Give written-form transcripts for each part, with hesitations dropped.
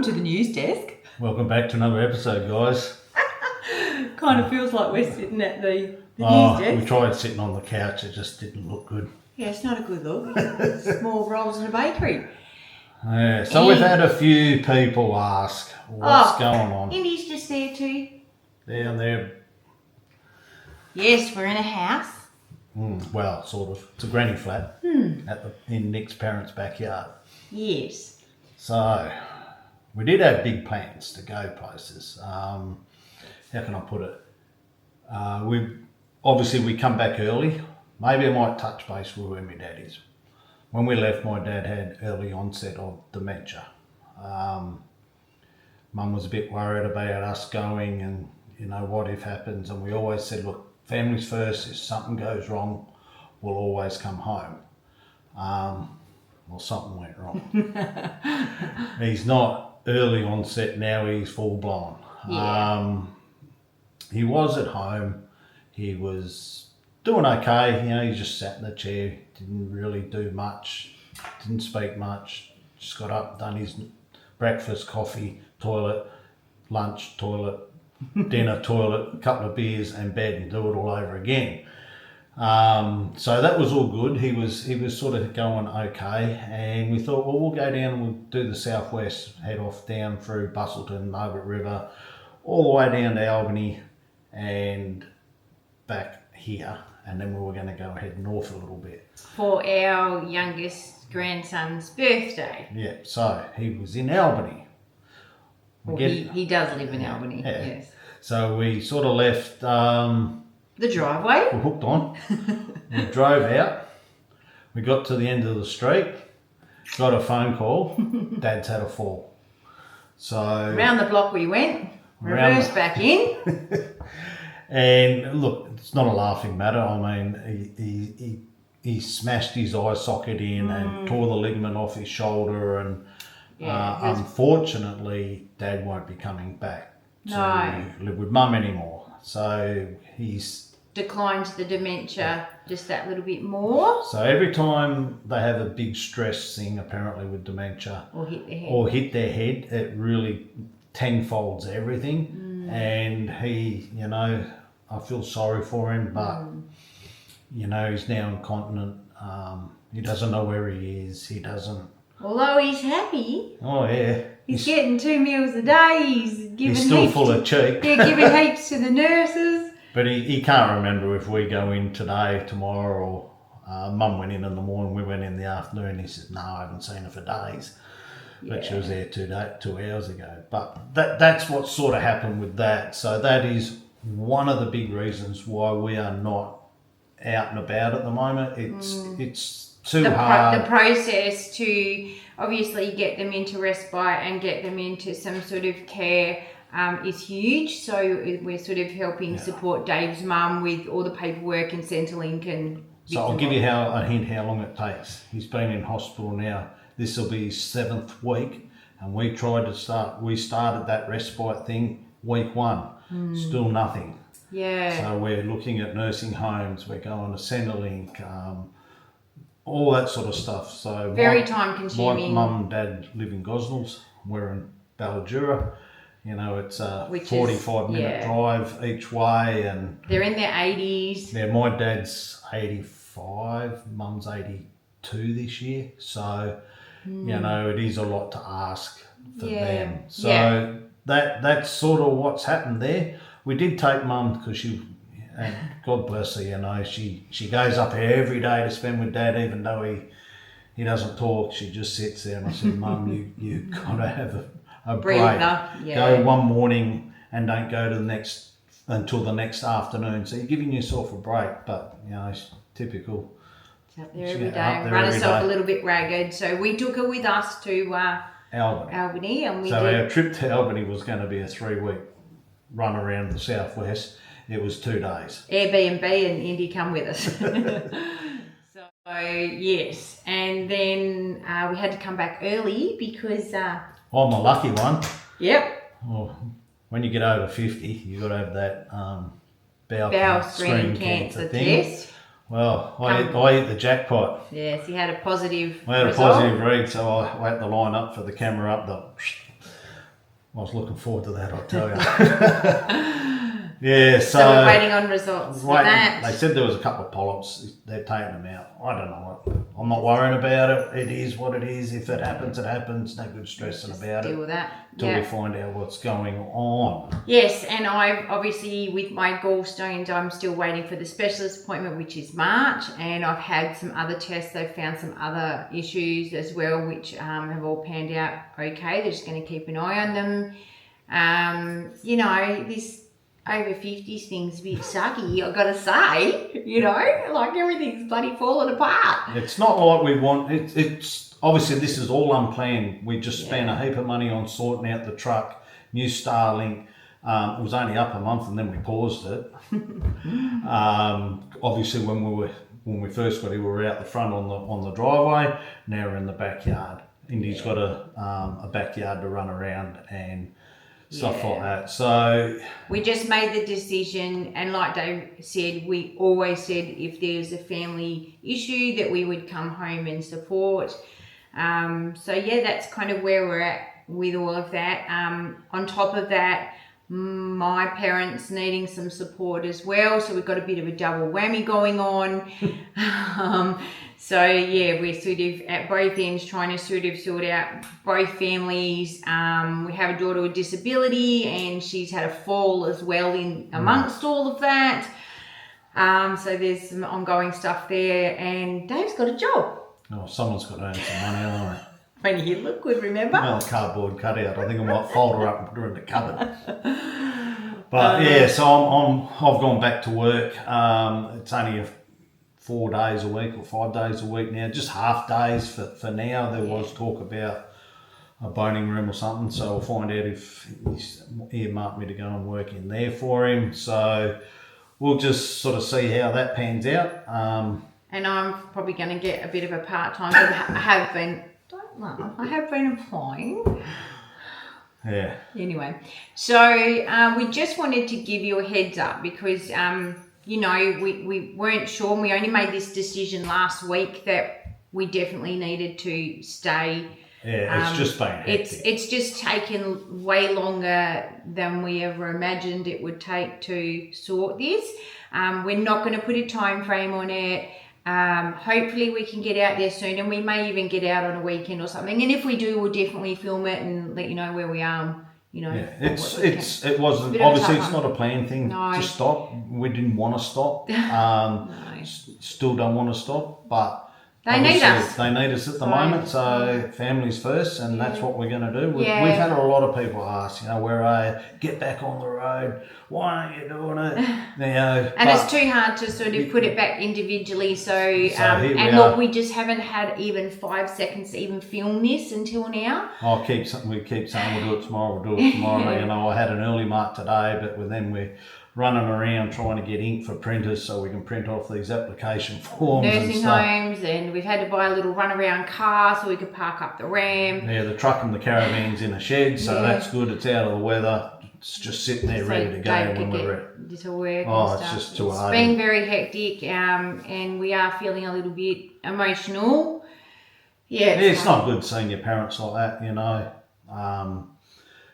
to the news desk. Welcome back to another episode, guys. Kind of feels like we're sitting at the news We desk. tried sitting on the couch, it just didn't look good. Yeah, it's not a good look. It's more rolls in a bakery. Yeah, so we've had a few people ask what's going on Indy's just there too. down there. Yes, we're in a house. Well, sort of. It's a granny flat in Nick's parents' backyard. Yes. So we did have big plans to go places. How can I put it? We come back early. Maybe I might touch base with where my dad is. When we left, my dad had early onset of dementia. Mum was a bit worried about us going and, what if happens. And we always said, look, family's first. If something goes wrong, we'll always come home. Well, something went wrong. He's not early onset now, he's full blown. Yeah. He was at home. He was doing okay. He just sat in the chair, didn't really do much, didn't speak much, just got up, done his breakfast, coffee, toilet, lunch, toilet, dinner, toilet, a couple of beers and bed and do it all over again. So that was all good. He was sort of going okay, and we thought, well, we'll go down and we'll do the southwest, head off down through Bustleton, Margaret River, all the way down to Albany and back here, and then we were going to go ahead north a little bit. For our youngest grandson's birthday. Yeah, so he was in Albany. Well, he does live in Albany, yeah. Yes. So we sort of left... the driveway? We're hooked on. We drove out. We got to the end of the street. Got a phone call. Dad's had a fall. So Around the block we went. Reverse back in. And look, it's not a laughing matter. I mean, he smashed his eye socket in and tore the ligament off his shoulder. And unfortunately, Dad won't be coming back to live with Mum anymore. So he's declined the dementia just that little bit more. So every time they have a big stress thing, apparently with dementia, or hit their head, it really tenfolds everything. And he, I feel sorry for him, but he's now incontinent. He doesn't know where he is. He doesn't. Although he's happy. Oh yeah. He's getting 2 meals a day. He's still full of cheek. Yeah, giving heaps to the nurses. But he can't remember if we go in today, tomorrow, or Mum went in the morning, we went in the afternoon. He said, no, I haven't seen her for days. But she was there 2 hours ago. But that's what sort of happened with that. So that is one of the big reasons why we are not out and about at the moment. It's too hard. The process to obviously get them into respite and get them into some sort of care is huge. So we're sort of helping support Dave's mum with all the paperwork and Centrelink and... So I'll give you a hint how long it takes. He's been in hospital now. This will be his 7th week, and we started that respite thing week 1. Still nothing. Yeah. So we're looking at nursing homes, we're going to Centrelink, all that sort of stuff. So very time consuming. My mum and dad live in Gosnells. We're in Ballajura. It's a 45-minute drive each way, and they're in their 80s. Yeah, my dad's 85, Mum's 82 this year. So, it is a lot to ask for them. So that's sort of what's happened there. We did take Mum because and God bless her, she goes up every day to spend with Dad, even though he doesn't talk. She just sits there, and I said, Mum, you gotta have a break. Go one morning and don't go to until the next afternoon. So you're giving yourself a break, but it's typical. It's up there every day, run herself a little bit ragged. So we took her with us to Albany, and our trip to Albany was going to be a 3-week run around the southwest. It was 2 days. Airbnb, and Indy come with us. So yes, and then we had to come back early because I'm a lucky one. Yep. Well, when you get over 50, you've got to have that bowel screen cancer test. Well, I hit the jackpot. Yes, he had a positive I had result. A positive read, so I had to line up for the camera up I was looking forward to that, I'll tell you. Yeah, So we're waiting on results for that. They said there was a couple of polyps. They're taking them out. I don't know. I'm not worrying about it. It is what it is. If it happens, it happens. No good stressing about Deal it with that. until we find out what's going on. Yes, and I've obviously with my gallstones, I'm still waiting for the specialist appointment, which is March, and I've had some other tests. They've found some other issues as well, which have all panned out okay. They're just going to keep an eye on them. You know, this over 50s thing's a bit sucky, I've got to say. You know, like everything's bloody falling apart. It's not like we want. It's obviously this is all unplanned. We just spent a heap of money on sorting out the truck, new Starlink. It was only up a month and then we paused it. Obviously when we first got here, we were out the front on the driveway. Now we're in the backyard. Indy's got a backyard to run around and stuff like that. So we just made the decision, and like Dave said, we always said if there's a family issue that we would come home and support. So yeah, that's kind of where we're at with all of that. On top of that, my parents needing some support as well, so we've got a bit of a double whammy going on. So yeah, we're sort of at both ends trying to sort of sort out both families. We have a daughter with disability and she's had a fall as well in amongst all of that. So there's some ongoing stuff there, and Dave's got a job. Oh, someone's got to earn some money, haven't they? When you look good, remember? Well, cardboard cutout. I think I might fold her up and put her in the cupboard. But yeah, so I've gone back to work. It's only 4 days a week or 5 days a week now, just half days for now. There was talk about a boning room or something, so we'll find out if he's earmarked me to go and work in there for him. So we'll just sort of see how that pans out. And I'm probably going to get a bit of a part-time, but I have been applying. Yeah. Anyway, so we just wanted to give you a heads up because you know, we weren't sure, and we only made this decision last week that we definitely needed to stay. Yeah, it's just been hectic. It's just taken way longer than we ever imagined it would take to sort this. We're not going to put a time frame on it. Hopefully we can get out there soon, and we may even get out on a weekend or something. And if we do, we'll definitely film it and let you know where we are. You know, yeah, it wasn't obviously it's not a planned thing to stop. We didn't want to stop. Still don't want to stop, but they need us. They need us at the moment. So families first, and that's what we're going to do. We've had a lot of people ask, you know, where are you? Get back on the road. Why aren't you doing it? You know, and it's too hard to sort of put it back individually. So we just haven't had even 5 seconds to even film this until now. We keep saying we'll do it tomorrow. You know, I had an early mark today, but we're running around trying to get ink for printers so we can print off these application forms. Nursing homes, and we've had to buy a little runaround car so we could park up the ramp. Yeah, the truck and the caravan's in a shed, so that's good. It's out of the weather. It's just sitting there ready to go when we're ready to work. It's just too hard. It's been very hectic, and we are feeling a little bit emotional. Yeah, it's not good seeing your parents like that, you know.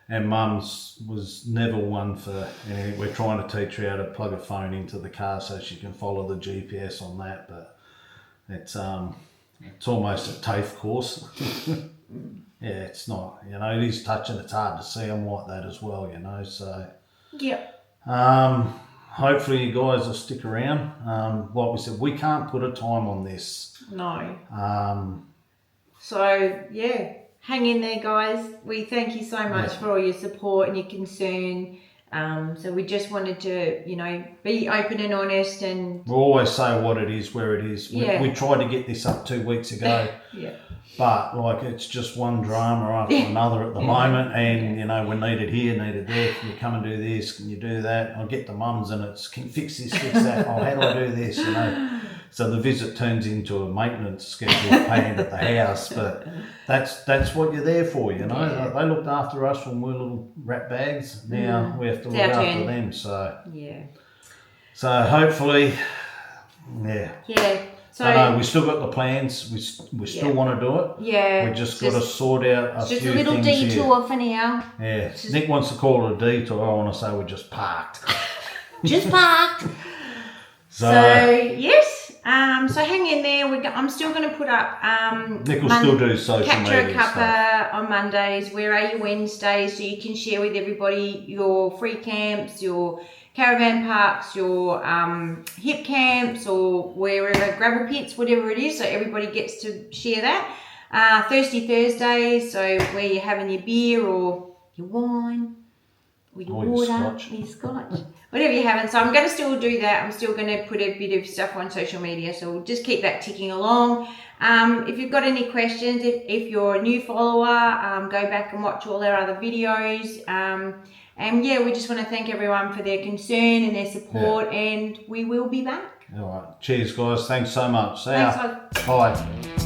And Mum's was never one for anything. We're trying to teach her how to plug a phone into the car so she can follow the GPS on that, but it's almost a TAFE course. Yeah, it's not, you know, it is touching. It's hard to see them like that as well, you know, so. Yep. Hopefully you guys will stick around. Like we said, we can't put a time on this. No. So, yeah. Hang in there, guys. We thank you so much for all your support and your concern. So we just wanted to, you know, be open and honest, and we'll always say what it is, where it is. We tried to get this up 2 weeks ago. But like it's just one drama after another at the moment, and you know, we need it here, need it there. Can you come and do this? Can you do that? I'll get the mums and it's can you fix this, fix that. Oh, how do I do this? You know. So the visit turns into a maintenance schedule planned at the house, but that's what you're there for, you know. Yeah. They looked after us when we were little rat bags. Now we have to look after them. So yeah. So hopefully, Yeah. So So I know we still got the plans. We still want to do it. Yeah. We just got to sort out a few just a little things detour here. for now. Yeah. Nick wants to call it a detour. I want to say we just parked. Just parked. So yes. So hang in there. I'm still going to put up. Nick will still do social Capture media a Cuppa stuff on Mondays. Where are you Wednesdays? So you can share with everybody your free camps, your caravan parks, your hip camps, or wherever, gravel pits, whatever it is. So everybody gets to share that. Thirsty Thursdays. So where you're having your beer or your wine. Or your water, your scotch, whatever you're having. So I'm going to still do that. I'm still going to put a bit of stuff on social media. So we'll just keep that ticking along. If you've got any questions, if you're a new follower, go back and watch all our other videos. And yeah, we just want to thank everyone for their concern and their support. And we will be back. All right. Cheers, guys. Thanks so much. See ya. Thanks, guys. Bye.